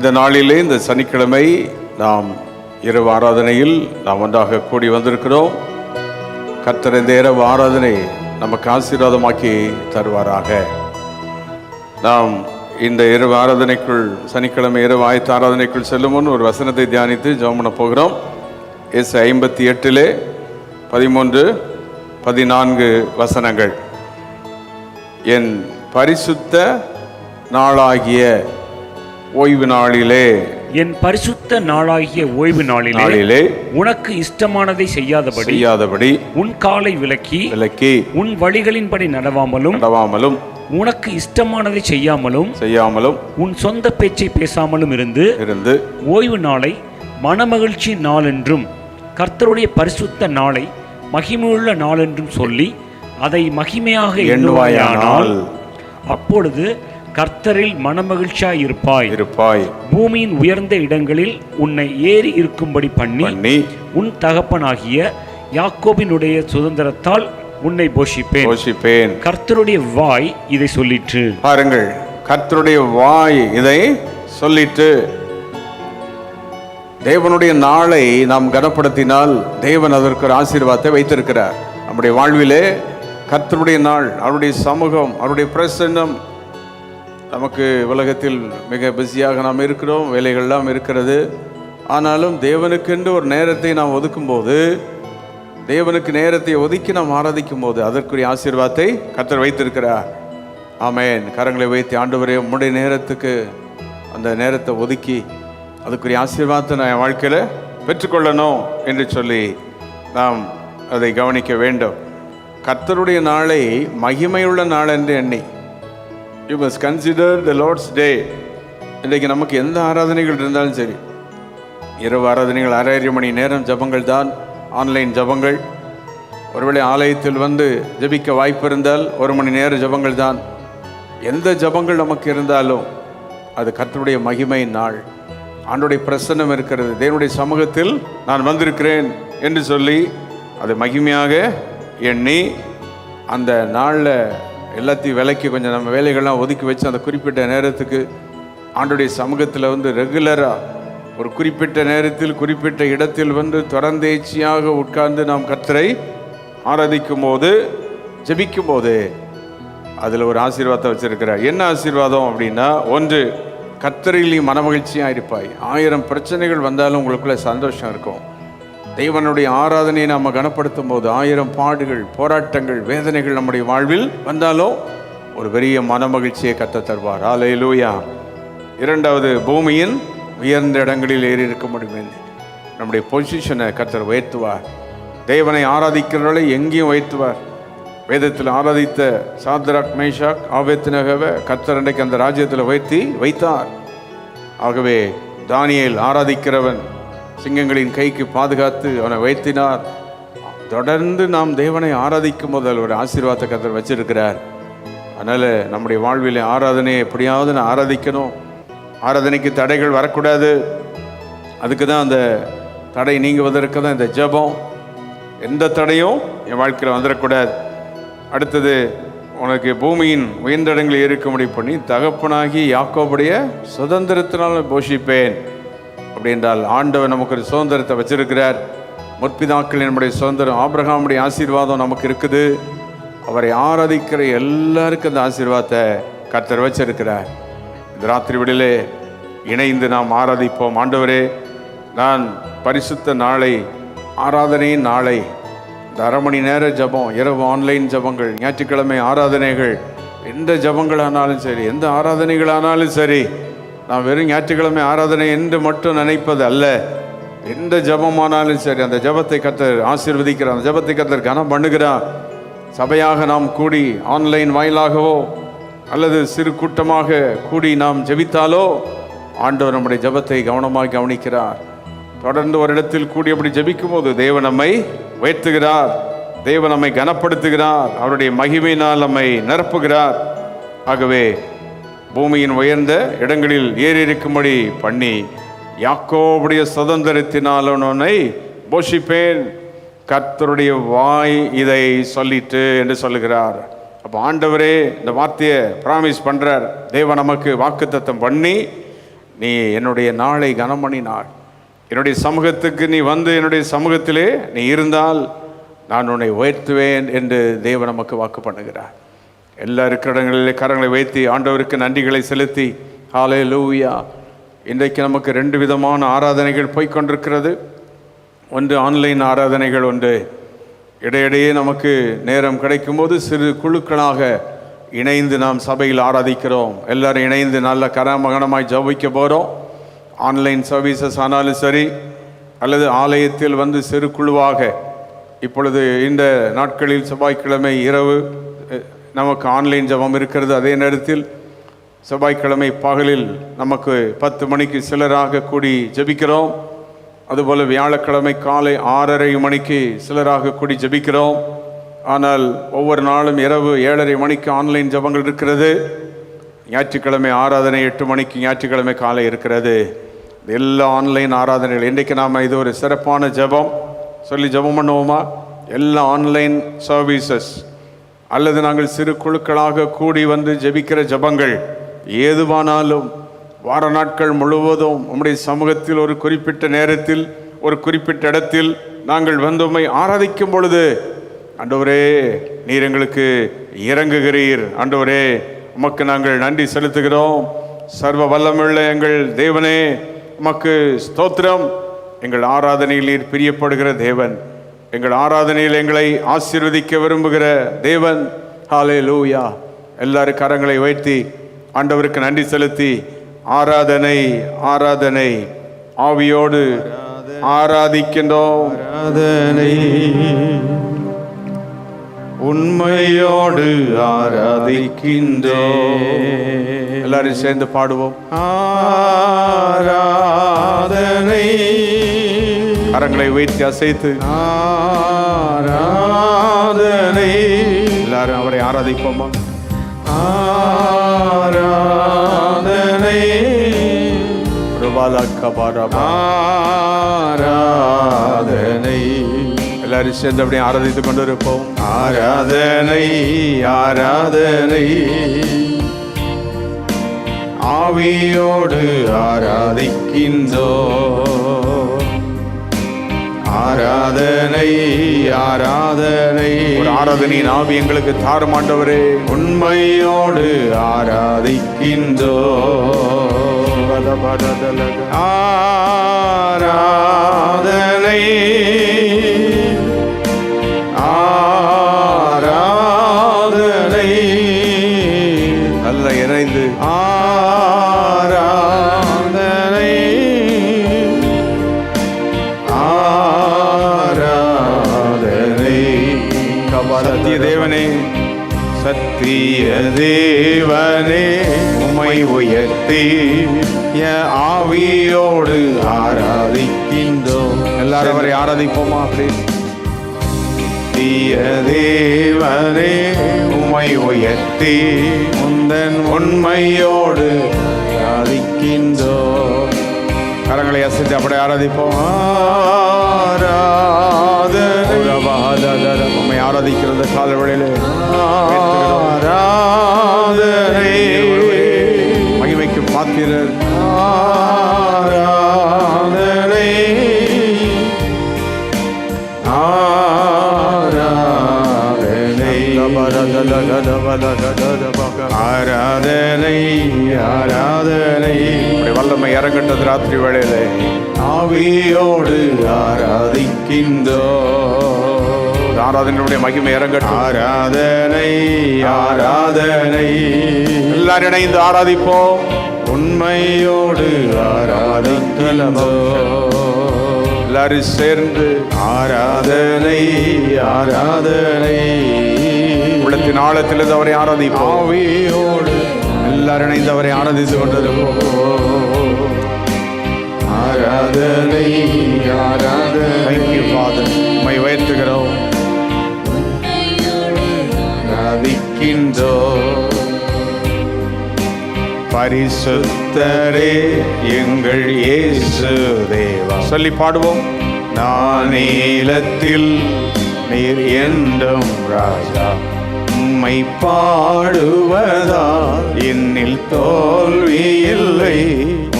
இந்த நாளிலே, இந்த சனிக்கிழமை நாம் இரவு ஆராதனையில் நாம் ஒன்றாக கூடி வந்திருக்கிறோம். கர்த்தர் இந்த இரவு ஆராதனை நமக்கு ஆசீர்வாதமாக்கி தருவாராக. நாம் இந்த இரவு ஆராதனைக்குள், சனிக்கிழமை இரவு ஆயத்த ஆராதனைக்குள் செல்லும் முன் ஒரு வசனத்தை தியானித்து ஜெபம் பண்ண போகிறோம். ஏசாயா 58 13, 14 வசனங்கள். என் பரிசுத்த நாளாகிய ஓய்வு நாளிலே, என் பரிசுத்த நாளாகிய ஓய்வு நாளிலே உனக்கு இஷ்டமானதை செய்யாதபடி உன் காலை விலக்கி உன் வழிகளின்படி நடவாமலும் உனக்கு இஷ்டமானதை செய்யாமலும் உன் சொந்த பேச்சை பேசாமலும் இருந்து ஓய்வு நாளை மனமகிழ்ச்சி நாள் என்றும் கர்த்தருடைய பரிசுத்த நாளை மகிமையுள்ள நாள் என்றும் சொல்லி அதை மகிமையாக எண்ணுவாயானால் அப்பொழுது கர்த்தரில் மனமகிழ்ச்சியாய் இருப்பாய். பூமியின் உயர்ந்த இடங்களில் உன்னை ஏறி இருக்கும்படி பண்ணி உன் தகப்பனாகிய யாக்கோபினுடைய சுதந்திரத்தால் உன்னை போஷிப்பேன். கர்த்தருடைய வாய் இதை சொல்லிற்று. பாருங்கள், கர்த்தருடைய வாய் இதை சொல்லிற்று. தேவனுடைய நாளை நாம் கனப்படுத்தினால் தேவன் அதற்கு ஒரு ஆசீர்வாதத்தை வைத்திருக்கிறார். நம்முடைய வாழ்விலே கர்த்தருடைய நாள், அவருடைய சமூகம், அவருடைய பிரசன்னம். நமக்கு உலகத்தில் மிக பிஸியாக நாம் இருக்கிறோம், வேலைகள்லாம் இருக்கிறது. ஆனாலும் தேவனுக்கென்று ஒரு நேரத்தை நாம் ஒதுக்கும்போது, தேவனுக்கு நேரத்தை ஒதுக்கி நாம் ஆராதிக்கும் போது அதற்குரிய ஆசீர்வாதத்தை கர்த்தர் வைத்திருக்கிறார். ஆமென். கரங்களை வைத்து, ஆண்டவரே உம்முடைய நேரத்துக்கு அந்த நேரத்தை ஒதுக்கி அதுக்குரிய ஆசீர்வாதத்தை நான் என் வாழ்க்கையில் பெற்றுக்கொள்ளணும் என்று சொல்லி நாம் அதை கவனிக்க வேண்டும். கர்த்தருடைய நாளை மகிமையுள்ள நாள் என்று எண்ணி, you must consider the Lord's day. இன்றைக்கு நமக்கு எந்த ஆராதனைகள் இருந்தாலும் சரி, இரவு ஆராதனைகள் 6.5 மணி நேரம் ஜபங்கள் தான், ஆன்லைன் ஜபங்கள். ஒருவேளை ஆலயத்தில் வந்து ஜபிக்க வாய்ப்பு இருந்தால் 1 மணி நேர ஜபங்கள் தான். எந்த ஜபங்கள் நமக்கு இருந்தாலும் அது கர்த்தருடைய மகிமை நாள். ஆண்டோடைய பிரசன்னம் இருக்கிறது. தேவனுடைய சமூகத்தில் நான் வந்திருக்கிறேன் என்று சொல்லி அது மகிமையாக எண்ணி அந்த நாளில் எல்லாத்தையும் விலைக்கு கொஞ்சம் நம்ம வேலைகள்லாம் ஒதுக்கி வச்சு அந்த குறிப்பிட்ட நேரத்துக்கு ஆண்டோடைய சமூகத்தில் வந்து ரெகுலராக ஒரு குறிப்பிட்ட நேரத்தில் குறிப்பிட்ட இடத்தில் வந்து தொடர்ந்தேச்சியாக உட்கார்ந்து நாம் கர்த்தரை ஆராதிக்கும் போது, ஜெபிக்கும் போது அதில் ஒரு ஆசீர்வாதத்தை வச்சிருக்கிறார். என்ன ஆசீர்வாதம் அப்படின்னா, ஒன்று, கர்த்தரில் நீ மனமகிழ்ச்சியாக இருப்பாய். 1000 பிரச்சனைகள் வந்தாலும் உங்களுக்குள்ள சந்தோஷம் இருக்கும். தேவனுடைய ஆராதனையை நாம் கனப்படுத்தும் போது 1000 பாடுகள், போராட்டங்கள், வேதனைகள் நம்முடைய வாழ்வில் வந்தாலும் ஒரு பெரிய மனமகிழ்ச்சியை கர்த்தர் தருவார். அல்லேலூயா. இரண்டாவது, பூமியின் உயர்ந்த இடங்களில் ஏறி இருக்க முடியும். நம்முடைய பொசிஷனை கர்த்தர் உயர்த்துவார். தேவனை ஆராதிக்கிறவர்களை எங்கேயும் உயர்த்துவார். வேதத்தில் ஆராதித்த சாத்ராக், மேஷாக், ஆபேத்நேகோவை கர்த்தர் அன்றைக்கு அந்த ராஜ்யத்தில் உயர்த்தி வைத்தார். ஆகவே தானியேல் ஆராதிக்கிறவன் சிங்கங்களின் கைக்கு பாதுகாத்து அவனை வைத்தினார். தொடர்ந்து நாம் தேவனை ஆராதிக்கும் போது ஒரு ஆசீர்வாதத்தை கர்த்தர் வச்சிருக்கிறார். அதனால் நம்முடைய வாழ்வில் ஆராதனையை எப்படியாவது நான் ஆராதிக்கணும். ஆராதனைக்கு தடைகள் வரக்கூடாது. அதுக்கு தான் அந்த தடை நீங்குவதற்கு தான் இந்த ஜெபம். எந்த தடையும் என் வாழ்க்கையில் வந்துடக்கூடாது. அடுத்தது, உனக்கு பூமியின் உயர்ந்த இடங்களில் இருக்கும்படி பண்ணி தகப்பனாகி யாக்கோபுடைய சுதந்திரத்தினால் போஷிப்பேன். அப்படி என்றால் ஆண்டவர் நமக்கு ஒரு சுதந்திரத்தை வச்சிருக்கிறார். முற்பிதாக்கள் நம்முடைய சுதந்திரம், ஆபிரகாமுடைய ஆசீர்வாதம் நமக்கு இருக்குது. அவரை ஆராதிக்கிற எல்லாருக்கும் அந்த ஆசீர்வாதத்தை கர்த்தர் வச்சிருக்கிறார். இந்த ராத்திரி விடிலே இணைந்து நாம் ஆராதிப்போம். ஆண்டவரே, நான் பரிசுத்த நாளை, ஆராதனையின் நாளை, இந்த 1/2 மணி நேர ஜபம், இரவு ஆன்லைன் ஜபங்கள், ஞாயிற்றுக்கிழமை ஆராதனைகள், எந்த ஜபங்களானாலும் சரி, எந்த ஆராதனைகளானாலும் சரி, நான் வெறும் ஞாயிற்றுக்கிழமை ஆராதனை என்று மட்டும் நினைப்பது அல்ல. எந்த ஜபமானாலும் சரி, அந்த ஜபத்தை கர்த்தர் ஆசீர்வதிக்கிறார். அந்த ஜபத்தை கர்த்தர் கனம் பண்ணுகிறார். சபையாக நாம் கூடி ஆன்லைன் வாயிலாகவோ அல்லது சிறு கூட்டமாக கூடி நாம் ஜெபித்தாலோ ஆண்டவர் நம்முடைய ஜபத்தை கவனமாக கவனிக்கிறார். தொடர்ந்து ஒரு இடத்தில் கூடி அப்படி ஜெபிக்கும் போது தேவன் நம்மை உயர்த்துகிறார், தேவன் நம்மை கனப்படுத்துகிறார், அவருடைய மகிமையினால் நம்மை நிரப்புகிறார். ஆகவே பூமியின் உயர்ந்த இடங்களில் ஏறி இருக்கும்படி பண்ணி யாக்கோபுடைய சுதந்திரத்தினால் உன்னை போஷிப்பேன். கர்த்தருடைய வாய் இதை சொல்லிட்டு என்று சொல்லுகிறார். அப்போ ஆண்டவரே இந்த வார்த்தையை ப்ராமிஸ் பண்ணுறார். தேவன் நமக்கு வாக்குத்தத்தம் பண்ணி நீ என்னுடைய நாளை கனம் பண்ணினாள். என்னுடைய சமூகத்துக்கு நீ வந்து என்னுடைய சமூகத்திலே நீ இருந்தால் நான் உன்னை உயர்த்துவேன் என்று தேவன் நமக்கு வாக்கு பண்ணுகிறார். எல்லா இருக்கிற இடங்களிலே கரங்களை வைத்து ஆண்டவருக்கு நன்றிகளை செலுத்தி ஹல்லேலூயா. இன்றைக்கு நமக்கு 2 விதமான ஆராதனைகள் போய்கொண்டிருக்கிறது. ஒன்று ஆன்லைன் ஆராதனைகள், ஒன்று இடையிடையே நமக்கு நேரம் கிடைக்கும்போது சிறு குழுக்களாக இணைந்து நாம் சபையில் ஆராதிக்கிறோம். எல்லாரும் இணைந்து நல்ல கரமகனமாய் ஜெபிக்க போகிறோம். ஆன்லைன் சர்வீசஸ் ஆனாலும் சரி, அல்லது ஆலயத்தில் வந்து சிறு குழுவாக, இப்பொழுது இந்த நாட்களில் செவ்வாய்க்கிழமை இரவு நமக்கு ஆன்லைன் ஜெபம் இருக்கிறது. அதே நேரத்தில் செவ்வாய்க்கிழமை பகலில் நமக்கு 10 மணிக்கு சிலராக கூடி ஜெபிக்கிறோம். அதுபோல் வியாழக்கிழமை காலை 6:30 மணிக்கு சிலராக கூடி ஜெபிக்கிறோம். ஆனால் ஒவ்வொரு நாளும் இரவு 7:30 மணிக்கு ஆன்லைன் ஜெபங்கள் இருக்கிறது. ஞாயிற்றுக்கிழமை ஆராதனை 8 மணிக்கு ஞாயிற்றுக்கிழமை காலை இருக்கிறது. எல்லா ஆன்லைன் ஆராதனைகள் இன்றைக்கு நாம் இது ஒரு சிறப்பான ஜெபம் சொல்லி ஜெபம் பண்ணுவோமா? எல்லா ஆன்லைன் சர்வீசஸ் அல்லது நாங்கள் சிறு குழுக்களாக கூடி வந்து ஜெபிக்கிற ஜெபங்கள் ஏதுவானாலும் வார நாட்கள் முழுவதும் உம்முடைய சமூகத்தில் ஒரு குறிப்பிட்ட நேரத்தில் ஒரு குறிப்பிட்ட இடத்தில் நாங்கள் வந்து உம்மை ஆராதிக்கும் பொழுது, ஆண்டவரே நீர் எங்களுக்கு இறங்குகிறீர். ஆண்டவரே உமக்கு நாங்கள் நன்றி செலுத்துகிறோம். சர்வ வல்லமுள்ள எங்கள் தேவனே உமக்கு ஸ்தோத்திரம். எங்கள் ஆராதனையில் நீர் பிரியப்படுகிற தேவன், எங்கள் ஆராதனையில் எங்களை ஆசீர்வதிக்க விரும்புகிற தேவன். ஹல்லேலூயா. எல்லாரும் கரங்களை வைத்து ஆண்டவருக்கு நன்றி செலுத்தி ஆராதனை ஆராதனை ஆவியோடு ஆராதிக்கின்றோம். ஆராதனை உண்மையோடு ஆராதிக்கின்றோம். எல்லாரும் சேர்ந்து பாடுவோம். ஆராதனை கரங்களை வைத்து அசைத்து ஆராதனை. எல்லாரும் அவரை ஆராதிப்போமா? ஆராதனை ஆராதனை. எல்லாரும் சேர்ந்து அப்படியே ஆராதித்துக் கொண்டு இருப்போம். ஆராதனை ஆராதனை ஆவியோடு ஆராதிக்கின்றோம். ஆராதனை ஆராதனை. ஒரு ஆராதனையின் ஆவி எங்களுக்கு தாரும் ஆண்டவரே. உண்மையோடு ஆராதிக்கின்றோம். ஆராதனை ஆராதனை. நல்ல இணைந்து ஆராதனை ஆராதனை. சத்திய தேவனே சத்திய தேவனே உம்மை உயர்த்தி ஆவியோடு ஆராதிக்கின்றோம். எல்லாரும் அவரை ஆராதிப்போமா? அப்படி சத்திய தேவனே உம்மை உயர்த்தி உந்தன் உண்மையோடு ஆராதிக்கின்றோம். கரங்களை அசைத்து அப்படி ஆராதிப்போம். ஆராதனை உம்மை ஆராதிக்கிறது கால வேளையிலே ஆராதனை. மகிமைக்கு பாத்திரர். ஆராதனை ஆராதனை ஆராதனை ஆராதனை. வல்லமை இறங்கட்டது ராத்திரி வேளையிலே ஆவியோடு ஆராதிக்கின்றோம். ஆராதனையுடைய மகிமை இறங்கட்டும். ஆராதனை ஆராதனை. எல்லாரும் இணைந்து ஆராதிப்போம். உண்மையோடு ஆராதிக்கின்றோம். எல்லாரும் சேர்ந்து ஆராதனை ஆராதனை. உள்ளத்தின் ஆழத்திலிருந்து அவரை ஆராதிப்போம். ஆவியோடு எல்லாரும் இணைந்து அவரை ஆராதித்துக் கொண்டிருப்போம். ஆராதனை ஆராதனை. Thank you, Father. உம்மை உயர்த்துகிறோம். ஆராதிக்கின்றோம். பரிசுத்தரே எங்கள் இயேசு தேவா. சொல்லி பாடுவோம். நான் நீலத்தில் நீர் என்றும் ராஜா. உம்மை பாடுவதால் என்னில் தோல்வி இல்லை.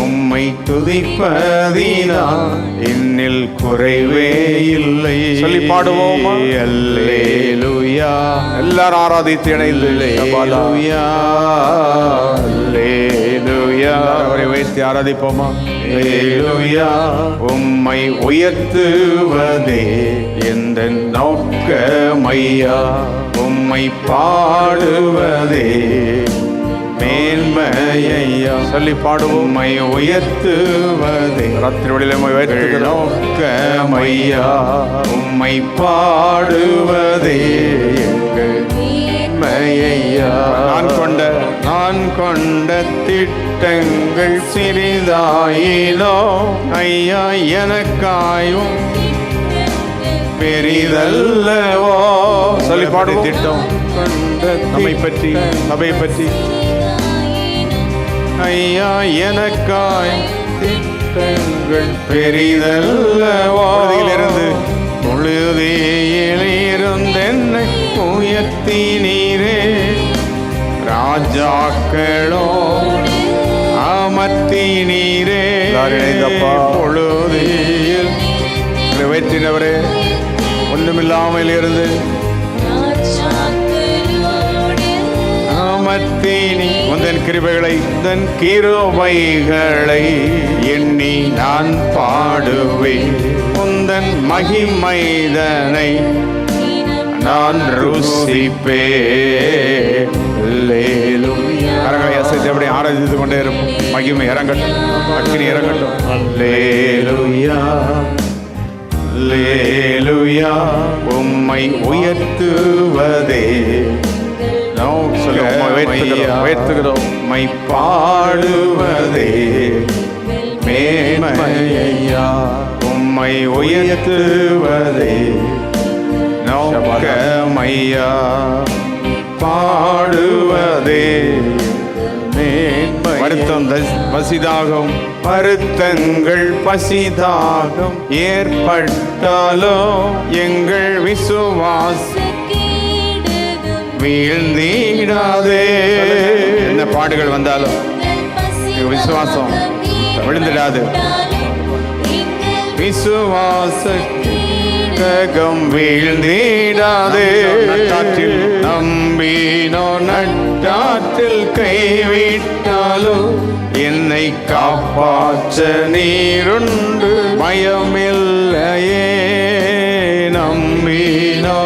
உம்மை உம்மை துதிப்பதினால் என்னில் குறைவே இல்லை. சொல்லி பாடுவோமா? அல்லேலூயா. எல்லாரும் ஆராதித்து இணைந்து அல்லேலூயா அல்லேலூயா. அவரை வைத்து ஆராதிப்போமா? அல்லேலூயா. உம்மை உயர்த்துவதே எந்த நோக்கமையா, உம்மை பாடுவதே மேன்மையா. சொல்லி பாடுவோம். உம்மை உயர்த்துவதே ராத்திரி வழியில நோக்கமையா, உம்மை பாடுவதே எங்கள் மேன்மையா. நான் கொண்ட திட்டங்கள் சிறிதாயினோ ஐயா, எனக்காயும் பெரிதல்லவோ. சொல்லி பாடுவோம். திட்டம் நம்மை பற்றி, சபை பற்றி ஐயா, எனக்காய் திட்டங்கள் பெரிதல்லவோ. பொழுதியிலிருந்து என்னை உயர்த்தினீரே, ராஜாக்களோ அமர்த்தினீரே. பொழுதியில் வெற்றினவரே, ஒன்றுமில்லாமல் இருந்து அமர்த்தினி உந்தன் கிருபைகளை, உந்தன் கிருபைகளை எண்ணி நான் பாடுவேன். உந்தன் மகிமைதனை நான் ருசிப்பேன். கரங்களை அசைத்து அப்படி ஆராதித்து கொண்டே இருக்கும். மகிமை இறங்கட்டும், அக்கினி இறங்கட்டும். அல்லேலூயா அல்லேலூயா. உம்மை உயர்த்துவதே உயர்த்துகிறோம், உம்மை பாடுவதே மேன்மையா, உம்மை உயர்த்துவதே நோக்கமையா, பாடுவதே மேன்மை. வருத்தம் பசிதாகும், வருத்தங்கள் பசிதாகும் ஏற்பட்டாலோ எங்கள் விசுவாசம் வீழ்ந்திடாதே. என்ன பாடுகள் வந்தாலும் விசுவாசம் விழுந்திடாது. விசுவாசம் வீழ்ந்திடாதே. நட்டாற்றில் நம்பினோ நட்டாற்றில் கைவிட்டாலோ என்னை காப்பாற்ற நீருண்டு பயமில்லையே. நம்பினோ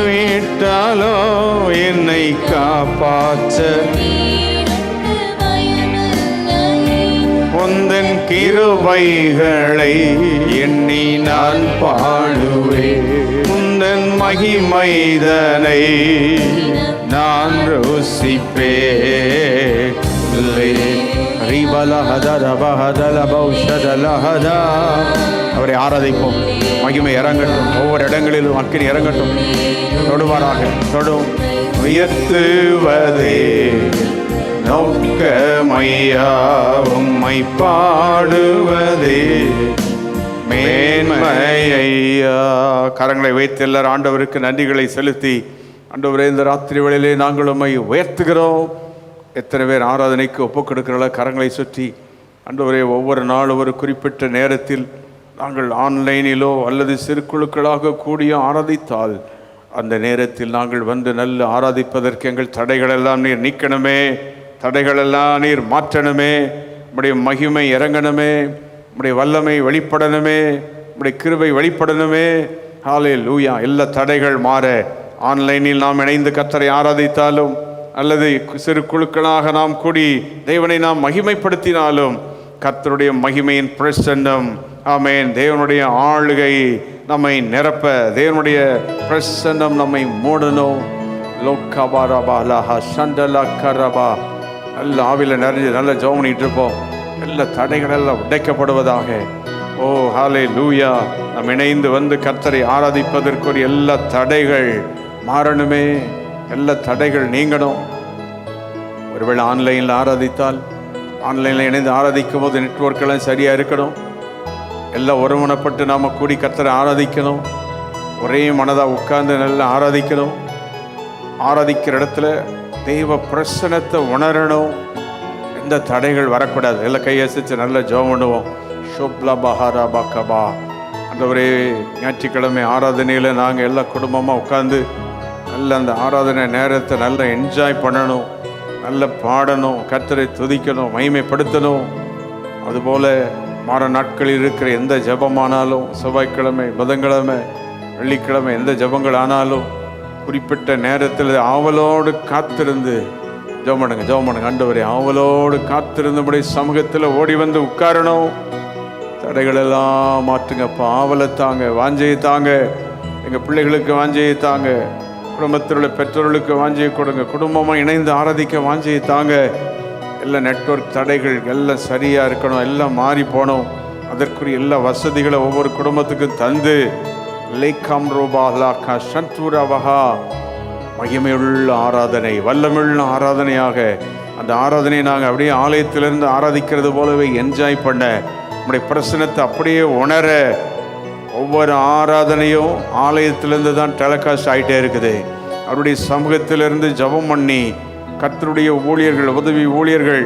விட்டாலோ என்னை காப்பாற்ற உந்தன் கிருபைகளை எண்ணி நான் பாடுவேன். உந்தன் மகிமைதனை நான் ருசிப்பேன். அவரை ஆராதிப்போம். மகிமை இறங்கட்டும், ஒவ்வொரு இடங்களிலும் அக்கினி இறங்கட்டும். தொடுவாராக, தொடும். உயர்த்துவதே நோக்கமையா, உம்மை பாடுவதே மேன்மையா. கரங்களை வைத்து எல்லாரும் ஆண்டவருக்கு நன்றிகளை செலுத்தி, ஆண்டவரே இந்த ராத்திரி வேளையிலே நாங்கள் உம்மை உயர்த்துகிறோம். எத்தனை பேர் ஆராதனைக்கு ஒப்புக் கொடுக்கிறல கரங்களை சுற்றி, ஆண்டவரே ஒவ்வொரு நாளும் ஒரு குறிப்பிட்ட நேரத்தில் நாங்கள் ஆன்லைனிலோ அல்லது சிறு குழுக்களாக கூடிய ஆராதித்தால் அந்த நேரத்தில் நாங்கள் வந்து நல்ல ஆராதிப்பதற்கு எங்கள் தடைகளெல்லாம் நீர் நீக்கணுமே, தடைகளெல்லாம் நீர் மாற்றணுமே. உம்முடைய மகிமை இறங்கணுமே, உம்முடைய வல்லமை வெளிப்படணுமே, உம்முடைய கிருபை வெளிப்படணுமே. ஹல்லேலூயா. எல்லா தடைகள் மாற ஆன்லைனில் நாம் இணைந்து கர்த்தரை ஆராதித்தாலும் அல்லது சிறு குழுக்களாக நாம் கூடி தேவனை நாம் மகிமைப்படுத்தினாலும் கர்த்தருடைய மகிமையின் பிரசன்னம், ஆமென், தேவனுடைய ஆளுகை நம்மை நிரப்ப, தேவனுடைய பிரசன்னம் நம்மை மூடணும். லோக்கபாரபாலஹா சண்டலா கரபா. நல்ல ஆவில நிறைஞ்சு நல்ல ஜெபம் பண்ணிட்டு இருப்போம். எல்லா தடைகள் எல்லாம் உடைக்கப்படுவதாக. ஓ ஹல்லேலூயா. நாம் இணைந்து வந்து கர்த்தரை ஆராதிப்பதற்குரிய எல்லா தடைகள் மாறணுமே, எல்லா தடைகள் நீங்கணும். ஒருவேளை ஆன்லைனில் ஆராதித்தால், ஆன்லைனில் இணைந்து ஆராதிக்கும் போது நெட்வொர்க்கெல்லாம் சரியாக இருக்கணும். எல்லாம் ஒருமனப்பட்டு நாம் கூடி கர்த்தரை ஆராதிக்கணும். ஒரே மனதாக உட்கார்ந்து நல்லா ஆராதிக்கணும். ஆராதிக்கிற இடத்துல தெய்வ பிரசன்னத்தை உணரணும். எந்த எந்த தடைகள் வரக்கூடாது. எல்லாம் கையசிச்சு நல்ல ஜெபம் பண்ணுவோம். ஷோப்லா பஹாரா பாக்கபா. ஆண்டவரே, ஞாயிற்றுக்கிழமை ஆராதனையில் நாங்கள் எல்லா குடும்பமாக உட்காந்து நல்ல அந்த ஆராதனை நேரத்தை நல்லா என்ஜாய் பண்ணணும், நல்ல பாடணும், கர்த்தரை துதிக்கணும், மகிமைப்படுத்தணும். அதுபோல் வார நாட்களில் இருக்கிற எந்த ஜெபமானாலும், செவ்வாய்க்கிழமை, புதன்கிழமை, வெள்ளிக்கிழமை எந்த ஜெபங்கள் ஆனாலும் குறிப்பிட்ட நேரத்தில் ஆவலோடு காத்திருந்து ஜெபம் பண்ணுங்க. ஆண்டவரே, ஆவலோடு காத்திருந்தபடி சமூகத்தில் ஓடி வந்து உட்காரணும். தடைகளெல்லாம் மாற்றுங்கப்பா. ஆவலை தாங்க, வாஞ்சையை தாங்க. எங்கள் பிள்ளைகளுக்கு வாஞ்சையை தாங்க, குடும்பத்தில் உள்ள பெற்றோர்களுக்கு வாஞ்சையை கொடுங்க. குடும்பமாக இணைந்து ஆராதிக்க வாஞ்சையை தாங்க. எல்லாம் நெட்வொர்க் தடைகள் எல்லாம் சரியாக இருக்கணும், எல்லாம் மாறி போகணும். அதற்குரிய எல்லா வசதிகளை ஒவ்வொரு குடும்பத்துக்கும் தந்து லேக்கம் ரூபாலாக்கா சந்தூரவகா மகிமையுள்ள ஆராதனை, வல்லமுள்ள ஆராதனையாக அந்த ஆராதனையை நாங்கள் அப்படியே ஆலயத்திலிருந்து ஆராதிக்கிறது போலவே என்ஜாய் பண்ண, நம்முடைய பிரசனத்தை அப்படியே உணர. ஒவ்வொரு ஆராதனையும் ஆலயத்திலிருந்து தான் டெலிகாஸ்ட் ஆகிட்டே இருக்குது. அவருடைய சமூகத்திலிருந்து ஜெபம் பண்ணி கர்த்தருடைய ஊழியர்கள், உதவி ஊழியர்கள்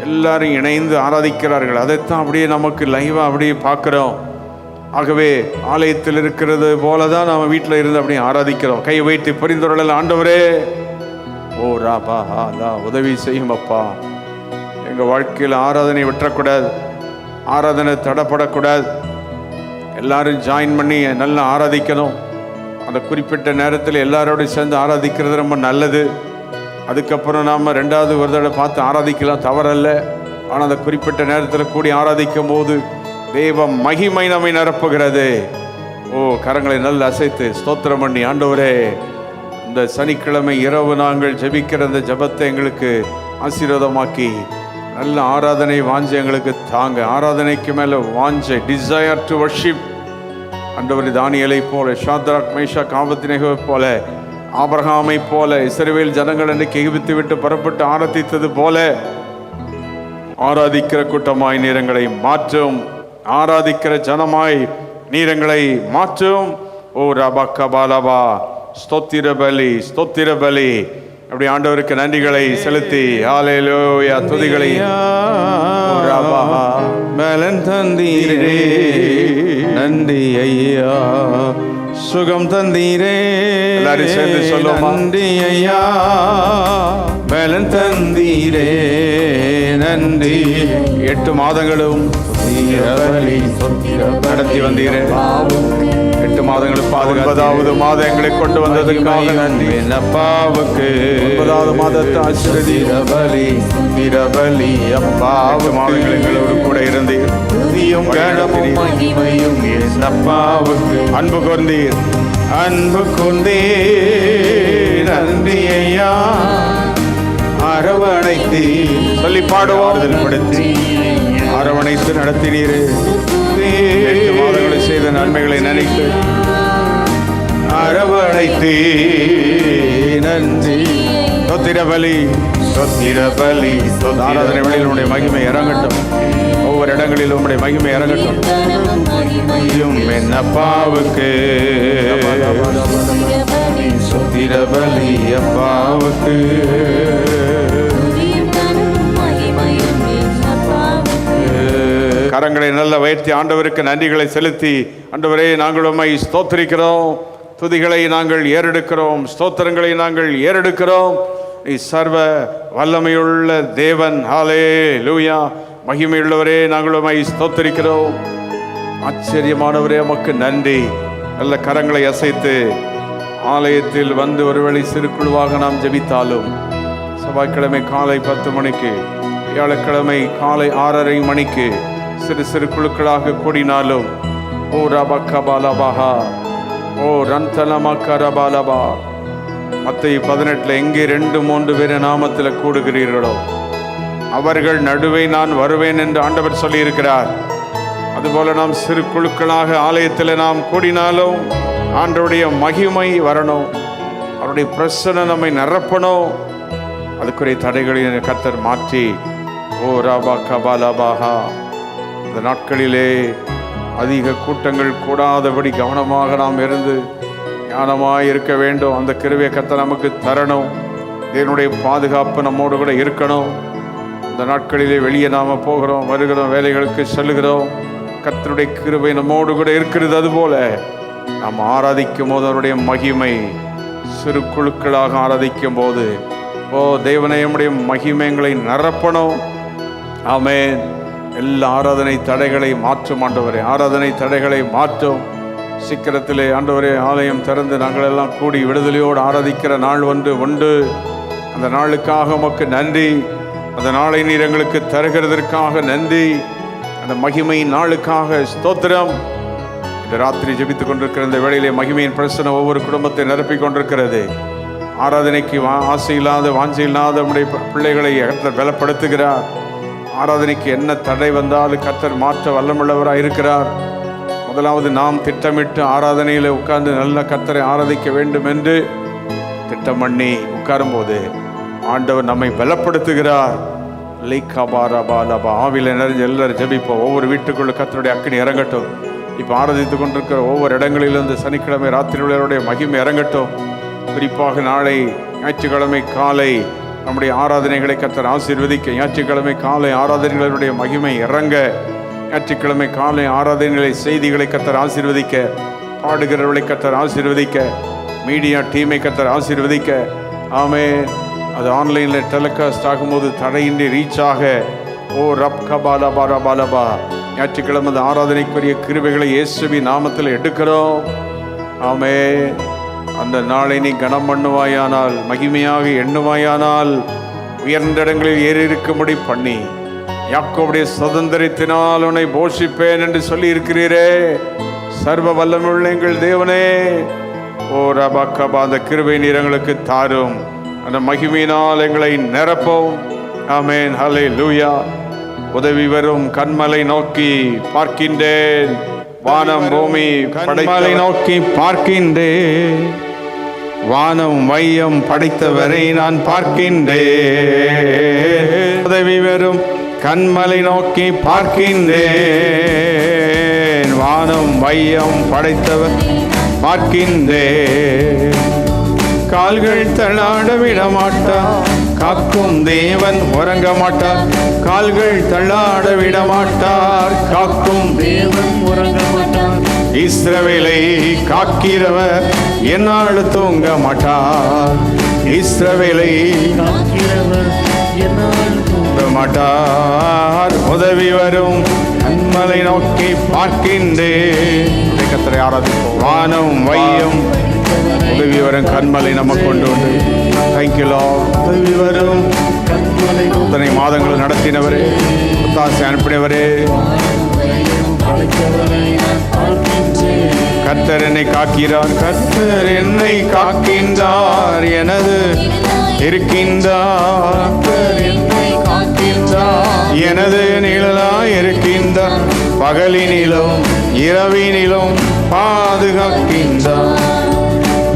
எல்லாரும் இணைந்து ஆராதிக்கிறார்கள். அதைத்தான் அப்படியே நமக்கு லைவாக அப்படியே பார்க்குறோம். ஆகவே ஆலயத்தில் இருக்கிறது போல தான் நம்ம வீட்டில் இருந்து அப்படியே ஆராதிக்கிறோம். கை வைத்து பரிந்துரையில், ஆண்டவரே ஓ ராபா லா உதவி செய்யும் அப்பா. எங்கள் வாழ்க்கையில் ஆராதனை விட்டுறக்கூடாது, ஆராதனை தடைப்படக்கூடாது. எல்லாரும் ஜாயின் பண்ணி நல்லா ஆராதிக்கணும். அந்த குறிப்பிட்ட நேரத்தில் எல்லாரோடையும் சேர்ந்து ஆராதிக்கிறது ரொம்ப நல்லது. அதுக்கப்புறம் நாம் ரெண்டாவது ஒரு தடவை பார்த்து ஆராதிக்கலாம், தவறல்ல. ஆனால் அந்த குறிப்பிட்ட நேரத்தில் கூடி ஆராதிக்கும் போது தேவ மகிமை நம்மை நிரப்புகிறது. ஓ, கரங்களை நல்ல அசைத்து ஸ்தோத்திரம் பண்ணி, ஆண்டவரே, இந்த சனிக்கிழமை இரவு நாங்கள் ஜெபிக்கிற அந்த ஜெபத்தை எங்களுக்கு ஆசீர்வாதமாக்கி நல்ல ஆராதனை வாஞ்சை எங்களுக்கு தாங்க. ஆராதனைக்கு மேலே வாஞ்சை, டிசையர் டு வர்ஷிப். ஆண்டவர் தானியேலை போல, ஷாத்ராக் மேஷாக் ஆபேத்நேகோவை போல, ஆபிரகாமை போல, இஸ்ரவேல் ஜனங்கள் அன்றைக்கு எகிப்தை விட்டு புறப்பட்டு ஆராதித்தது போல ஆராதிக்கிற கூட்டமாய் நீரங்களை மாற்றும். ஆராதிக்கிற ஜனமாய் நீரங்களை மாற்றும். ஓ ரபா கபாலபா ஸ்தோத்திர பலி, ஸ்தோத்திர பலி. அப்படி ஆண்டவருக்கு நன்றிகளை செலுத்தி ஹல்லேலூயா துதிகளை பலன் தந்தீரே, நன்றி ஐயா, சுகம் தந்தீரே. எல்லாரும் சேர்ந்து சொல்லுவோம், நன்றி ஐயா, பலன் தந்தீரே, நன்றி. 8 மாதங்களும் நடத்தி வந்தீரே, 8 மாதங்களுக்கு 9வது மாதம் எங்களை கொண்டு வந்ததுக்காக நன்றி. அப்பாவுக்கு 9வது மாதத்தை ஆசீர்வதி பலி அப்பா. 8 மாதங்கள் எங்களோடு கூட இருந்தீர். அப்பாவுக்கு அன்பு கொண்டீர், அன்பு கொண்டீர், நன்றி ஐயா. அரவணைத்தீர் சொல்லி பாடுவார்கள் படுத்தி அரவணைத்து நடத்தினீரே. 8 மாதங்களை செய்த நன்மைகளை நினைத்து அரவணைத்தே நன்றி. சொத்திர பலி, சொத்திர பலி. ஆராதனை வேளையில் உடைய மகிமை இறங்கட்டும், ஒவ்வொரு இடங்களிலும் உடைய மகிமை இறங்கட்டும். என் அப்பாவுக்கு சொத்திர பலி அப்பாவுக்கு. கரங்களை நல்ல உயர்த்தி ஆண்டவருக்கு நன்றிகளை செலுத்தி, ஆண்டவரே, நாங்கள் உம்மை ஸ்தோத்திரிக்கிறோம், துதிகளை நாங்கள் ஏறெடுக்கிறோம், ஸ்தோத்திரங்களை நாங்கள் ஏறெடுக்கிறோம். நீ சர்வ வல்லமையுள்ள தேவன். ஹல்லேலூயா. மகிமையுள்ளவரே, நாங்கள் உம்மை ஸ்தோத்திரிக்கிறோம். ஆச்சரியமானவரே, உமக்கு நன்றி. நல்ல கரங்களை அசைத்து ஆலயத்தில் வந்து ஒருவேளை சிறு குழுவாக நாம் ஜெபித்தாலும், செவ்வாய்க்கிழமை காலை 10 மணிக்கு, வியாழக்கிழமை காலை 6:30 மணிக்கு சிறு சிறு குழுக்களாக கூடினாலும், ஓ ரபக்கபாலபாஹா, ஓ ரந்தனமக்கரபாலபா. மத்தேயு 18 எங்கே 2-3 பேர் நாமத்தில் கூடுகிறீர்களோ அவர்கள் நடுவே நான் வருவேன் என்று ஆண்டவர் சொல்லியிருக்கிறார். அதுபோல நாம் சிறு குழுக்களாக ஆலயத்தில் நாம் கூடினாலும் ஆண்டவருடைய மகிமை வரணும், அவருடைய பிரசன்னம் நம்மை நிரப்பணும். அதுக்குரிய தடைகளை கர்த்தர் மாற்றி, ஓ ராபா கபாலபாஹா. இந்த நாட்களிலே அதிக கூட்டங்கள் கூடாதபடி கவனமாக நாம் இருந்து ஞானமாக இருக்க வேண்டும். அந்த கிருபையை கர்த்தர் நமக்கு தரணும். இதனுடைய பாதுகாப்பு நம்மோடு கூட இருக்கணும். இந்த நாட்களிலே வெளியே நாம போகிறோம், வருகிறோம், வேலைகளுக்கு செல்லுகிறோம். கர்த்தருடைய கிருபை நம்மோடு கூட இருக்கிறது. அதுபோல நாம் ஆராதிக்கும் போது அவருடைய மகிமை, சிறு குழுக்களாக ஆராதிக்கும் போது, ஓ தேவனே, நம்முடைய மகிமைகளை நிரப்பணும். ஆமென். எல்லா ஆராதனை தடைகளை மாற்றும் ஆண்டவரே, ஆராதனை தடைகளை மாற்றும். சீக்கிரத்திலே ஆண்டவரே ஆலயம் திறந்து நாங்கள் எல்லாம் கூடி விடுதலையோடு ஆராதிக்கிற நாள் உண்டு. அந்த நாளுக்காக உமக்கு நன்றி. அந்த நாளை நீர் எங்களுக்கு தருகிறதற்காக நன்றி. அந்த மகிமையின் நாளுக்காக ஸ்தோத்திரம். இந்த ராத்திரி ஜெபித்துக் கொண்டிருக்கிற இந்த வேளையிலே மகிமையின் பிரசன்னம் ஒவ்வொரு குடும்பத்தை நிரப்பிக் கொண்டிருக்கிறது. ஆராதனைக்கு ஆசை இல்லாத, வாஞ்சை இல்லாத நம்முடைய பிள்ளைகளை கர்த்தர் பலப்படுத்துகிறார். ஆராதனைக்கு என்ன தடை வந்தாலும் கர்த்தர் மாற்ற வல்லமுள்ளவராக இருக்கிறார். முதலாவது நாம் திட்டமிட்டு ஆராதனையில் உட்கார்ந்து நல்ல கர்த்தரை ஆராதிக்க வேண்டும் என்று திட்டம் பண்ணி உட்காரும் போது ஆண்டவர் நம்மை பலப்படுத்துகிறார். ஆவில நிறைஞ்ச எல்லாரும் ஜெபிப்போம். ஒவ்வொரு வீட்டுக்குள்ள கர்த்தருடைய அக்கினி இறங்கட்டும். இப்போ ஆராதித்து கொண்டிருக்கிற ஒவ்வொரு இடங்களிலிருந்து சனிக்கிழமை ராத்திரியுடைய மகிமை இறங்கட்டும். குறிப்பாக நாளை ஞாயிற்றுக்கிழமை காலை நம்முடைய ஆராதனைகளை கர்த்தர் ஆசீர்வதிக்க, ஞாயிற்றுக்கிழமை காலை ஆராதனைகளுடைய மகிமை இறங்க, ஞாயிற்றுக்கிழமை காலை ஆராதனைகளை செய்திகளை கர்த்தர் ஆசீர்வதிக்க, பாடுகிறவர்களை கர்த்தர் ஆசீர்வதிக்க, மீடியா டீமை கர்த்தர் ஆசீர்வதிக்க. ஆமென். அது ஆன்லைனில் டெலிகாஸ்ட் ஆகும்போது தடையின்றி ரீச் ஆக, ஓ ரப் கபாலா பாரா பாலபா, ஞாயிற்றுக்கிழமை ஆராதனைக்குரிய கிருபைகளை இயேசுவின் நாமத்தில் எடுக்கிறோம். ஆமென். அந்த நாளை நீ கனம் பண்ணுவாயானால், மகிமையாக எண்ணுவாயானால், உயர்ந்த இடங்களில் ஏறி இருக்கும்படி பண்ணி, யாக்கோபுடைய சுதந்திரத்தினால் உன்னை போஷிப்பேன் என்று சொல்லி இருக்கிறீரே. சர்வ வல்லமையுள்ள எங்கள் தேவனே, ஓ ரபக்கபா, அந்த கிருபை நீர் எங்களுக்கு தாரும். அந்த மகிமையினால் எங்களை நிரப்போம். ஆமென். ஹல்லேலூயா. உதவி வரும் கண்மலை நோக்கி பார்க்கின்றேன், வானம் பூமி கண்மலை நோக்கி பார்க்கின்றேன், வானம் மையம் படைத்தவரை நான் பார்க்கின்றேன். உதவி வரும் கண்மலை நோக்கி பார்க்கின்றேன், வானம் மையம் படைத்தவர் பார்க்கின்றேன். கால்கள் தள்ளாட விட மாட்டார், காக்கும் தேவன் உறங்க மாட்டார். கால்கள் தள்ளாட விட மாட்டார், காக்கும் தேவன் உறங்க மாட்டார். இஸ்ரவேலை காக்கிறவர் என்னாள் தூங்க மாட்டார். இஸ்ரவேலை காக்கிறவர் என்னாள் தூங்க மாட்டார். உதவி வரும் கண்மலை நோக்கி பார்க்கின்றேன். கர்த்தரை ஆராதிப்போம். வானம் வையம் உதவி வரும் கண்மலை நமக்கு கொண்டு வந்து. Thank you Lord. உதவி வரும் கண்மலை இத்தனை மாதங்கள் நடத்தினவரே, ஒத்தாசை அனுப்பினவரே, கர்த்தர் என்னை காக்கிறார், கர்த்தர் என்னை காக்கின்றார், எனது இருக்கின்றார், என்னை காக்கின்றார், எனது நிழலாய் இருக்கின்றார், பகலினிலும் இரவினிலும் பாதுகாக்கின்றார்,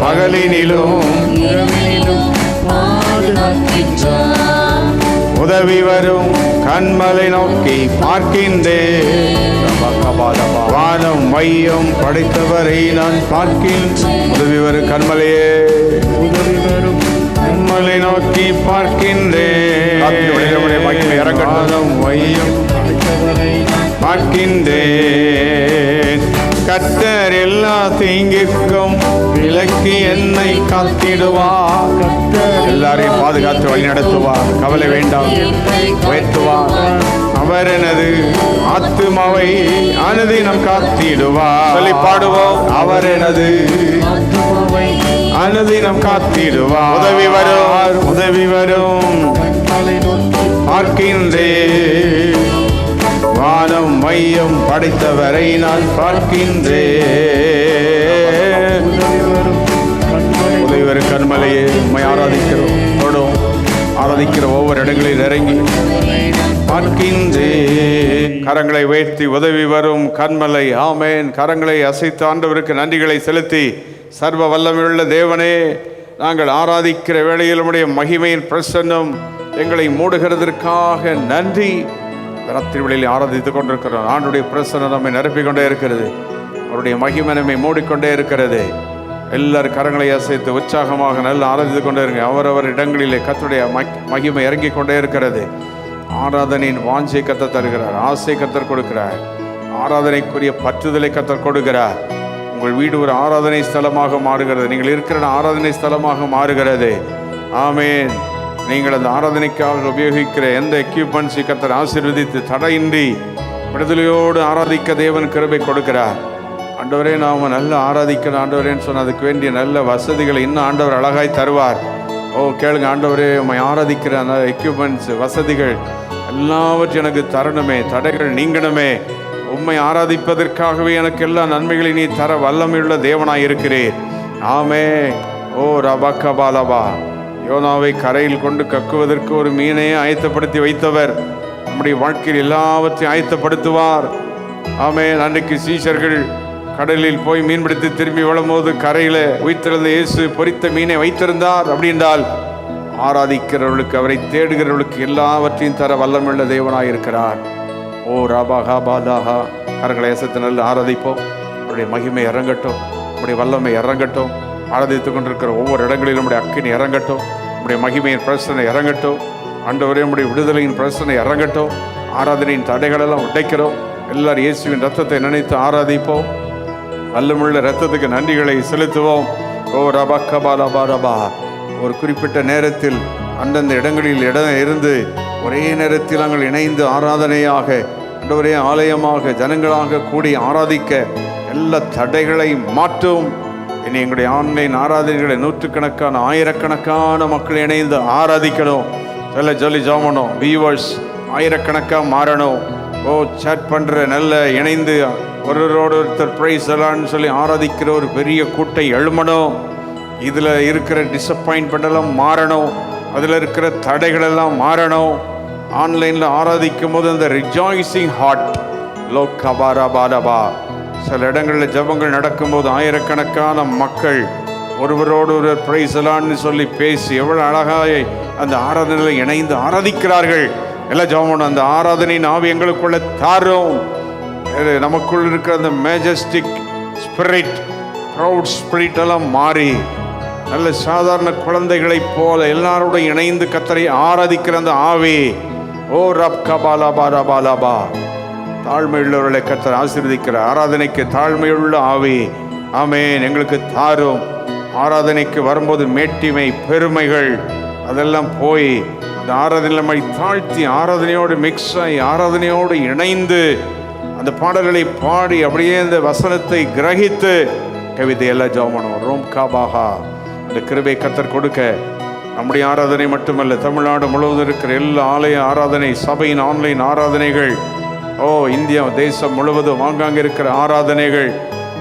பகலினிலும் இரவினிலும் பாதுகாக்கின்றார். உதவி வரும் கண்மலை நோக்கி பார்க்கின்றேன், வானம் மையம் படைத்தவரை நான் பார்க்கின்றேன். உதவி வரும் கண்மலையே, உதவி வரும் கண்மலை நோக்கி பார்க்கின்றேன், வானம் மையம் படைத்தவரை பார்க்கின்றேன். கர்த்தர் எல்லா தீங்குக்கும் விலக்கி என்னை காத்திடுவார். எல்லாரையும் பாதுகாத்து வழி நடத்துவார். கவலை வேண்டாம், உயர்த்துவார். அவர் எனது ஆத்துமாவை அனுதினம் காத்திடுவார். சொல்லி பாடுவோம். அவர் எனது அனுதினம் காத்திடுவார். உதவி வரும், உதவி வரும் பார்க்கின்றேன், வானம் மையம் படைத்தவரை நான் பார்க்கின்றேன். உதவி வரும் கண்மலையே, உம்மை ஆராதிக்கிறோம். தொடும் ஆராதிக்கிற ஒவ்வொரு இடங்களில் இறங்கி பார்க்கின்றேன். கரங்களை உயர்த்தி உதவி வரும் கண்மலை. ஆமென். கரங்களை அசைத்து ஆண்டவருக்கு நன்றிகளை செலுத்தி, சர்வ வல்லமையுள்ள தேவனே, நாங்கள் ஆராதிக்கிற வேளையில் உம்முடைய மகிமையின் பிரசன்னம் எங்களை மூடுகிறதற்காக நன்றி. ராத்திரி வேளையில் ஆராதித்துக் கொண்டிருக்கிறோம். ஆண்டுடைய பிரசன்னம் நம்மை நிரப்பிக் கொண்டே இருக்கிறது. அவருடைய மகிமை நம்மை மூடிக்கொண்டே இருக்கிறது. எல்லாரும் கரங்களை அசைத்து உற்சாகமாக நல்ல ஆராதித்துக் கொண்டே இருங்க. அவரவர் இடங்களிலே கர்த்தருடைய மகிமை இறங்கிக் கொண்டே இருக்கிறது. ஆராதனையின் வாஞ்சை கர்த்தர் தருகிறார், ஆசை கர்த்தர் கொடுக்கிறார், ஆராதனைக்குரிய பற்றுதலை கர்த்தர் கொடுக்கிறார். உங்கள் வீடு ஒரு ஆராதனை ஸ்தலமாக மாறுகிறது, நீங்கள் இருக்கிற ஆராதனை ஸ்தலமாக மாறுகிறது. ஆமென். நீங்கள் அந்த ஆராதனைக்காக உபயோகிக்கிற எந்த எக்யூப்மெண்ட்ஸை கர்த்தர் ஆசீர்வதித்து தடையின்றி விடுதலையோடு ஆராதிக்க தேவன் கிருபை கொடுக்கிறார். ஆண்டவரே, நாம் நல்ல ஆராதிக்கணும் ஆண்டவரேன்னு சொன்ன அதுக்கு வேண்டிய நல்ல வசதிகளை இன்னும் ஆண்டவர் அழகாய் தருவார். ஓ கேளுங்க, ஆண்டவரே உம்மை ஆராதிக்கிற அந்த எக்யூப்மெண்ட்ஸ் வசதிகள் எல்லாவற்றும் எனக்கு தரணுமே, தடைகள் நீங்கணுமே. உம்மை ஆராதிப்பதற்காகவே எனக்கு எல்லா நன்மைகளையும் நீ தர வல்லமையுள்ள தேவனாய் இருக்கிறீர். ஆமே. ஓ ரபக்கபாலபா, யோனாவை கரையில் கொண்டு கக்குவதற்கு ஒரு மீனையே ஆயத்தப்படுத்தி வைத்தவர் நம்முடைய வாழ்க்கையில் எல்லாவற்றையும் ஆயத்தப்படுத்துவார். ஆமே. அன்றைக்கு சீஷர்கள் கடலில் போய் மீன்பிடித்து திரும்பி வரும்போது கரையில் உயிர்த்தெழுந்த இயேசு பொரித்த மீனை வைத்திருந்தார். அப்படி என்றால் ஆராதிக்கிறவர்களுக்கு, அவரை தேடுகிறவர்களுக்கு எல்லாவற்றையும் தர வல்லமுள்ள தேவனாய் இருக்கிறார். ஓ ராபாஹாபாதாஹா, கரங்களை அசைத்து நல்ல ஆராதிப்போம். அவருடைய மகிமை இறங்கட்டும், நம்முடைய வல்லமை இறங்கட்டும். ஆராதித்துக் கொண்டிருக்கிற ஒவ்வொரு இடங்களிலும் நம்முடைய அக்கினி இறங்கட்டும், நம்முடைய மகிமையின் பிரச்சனை இறங்கட்டும். ஆண்டவரே, நம்முடைய விடுதலையின் பிரச்சனை இறங்கட்டும். ஆராதனையின் தடைகளெல்லாம் உடைக்கிறோம். எல்லாரும் இயேசுவின் ரத்தத்தை நினைத்து ஆராதிப்போம். வல்லமுள்ள ரத்தத்துக்கு நன்றிகளை செலுத்துவோம். ஓ ரபக்கபாலபாரபா, ஒரு குறிப்பிட்ட நேரத்தில் அந்தந்த இடங்களில் இருந்து ஒரே நேரத்தில் நாங்கள் இணைந்து ஆராதனையாக, ஆண்டவரே ஆலயமாக, ஜனங்களாக கூடி ஆராதிக்க எல்லா தடைகளை மாற்றும். இனி எங்களுடைய ஆன்லைன் ஆராதனைகளை நூற்றுக்கணக்கான ஆயிரக்கணக்கான மக்கள் இணைந்து ஆராதிக்கணும். சொல்ல சொல்லி ஜாமணும். வியூவர்ஸ் ஆயிரக்கணக்காக மாறணும். ஓ சேட் பண்ணுற நல்ல இணைந்து ஒருவரோடு ஒருத்தர் பிரைஸ் எல்லாம் சொல்லி ஆராதிக்கிற ஒரு பெரிய கூட்டை எழுமணும். இதில் இருக்கிற டிசப்பாயின்மெண்டெல்லாம் மாறணும், அதில் இருக்கிற தடைகளெல்லாம் மாறணும். ஆன்லைனில் ஆராதிக்கும் போது அந்த ரிஜாய்சிங் ஹார்ட் லோ கபாரபாரபா. சில இடங்களில் ஜபங்கள் நடக்கும்போது ஆயிரக்கணக்கான மக்கள் ஒருவரோடு ஒரு பிரைஸ் எல்லாம் சொல்லி பேசி எவ்வளோ அழகாக அந்த ஆராதனையில் இணைந்து ஆராதிக்கிறார்கள். எல்லாம் ஜபம் அந்த ஆராதனையின் ஆவி எங்களுக்குள்ள தாரும். நமக்குள் இருக்கிற அந்த மேஜஸ்டிக் ஸ்பிரிட், ப்ரௌட் ஸ்பிரிட் எல்லாம் மாறி நல்ல சாதாரண குழந்தைகளைப் போல எல்லாரோட இணைந்து கர்த்தரை ஆராதிக்கிற அந்த ஆவி. ஓ ரப் கபாலபாலபாலபா, தாழ்மையுள்ளவர்களை கர்த்தர் ஆசீர்வதிக்கிற ஆராதனைக்கு தாழ்மையுள்ள ஆவி. ஆமென். எங்களுக்கு தாரும். ஆராதனைக்கு வரும்போது மேட்டிமை, பெருமைகள் அதெல்லாம் போய் அந்த ஆராதனை தாழ்த்தி ஆராதனையோடு மிக்ஸ் ஆகி ஆராதனையோடு இணைந்து அந்த பாடல்களை பாடி அப்படியே இந்த வசனத்தை கிரகித்து கவிதை எல்லாம் ஜெபம் ரோம் காபாகா. அந்த கிருபை கர்த்தர் கொடுக்க நம்முடைய ஆராதனை மட்டுமல்ல, தமிழ்நாடு முழுவதும் இருக்கிற எல்லா ஆலய ஆராதனை, சபையின் ஆன்லைன் ஆராதனைகள், ஓ இந்தியா தேசம் முழுவதும் ஆங்காங்க இருக்கிற ஆராதனைகள்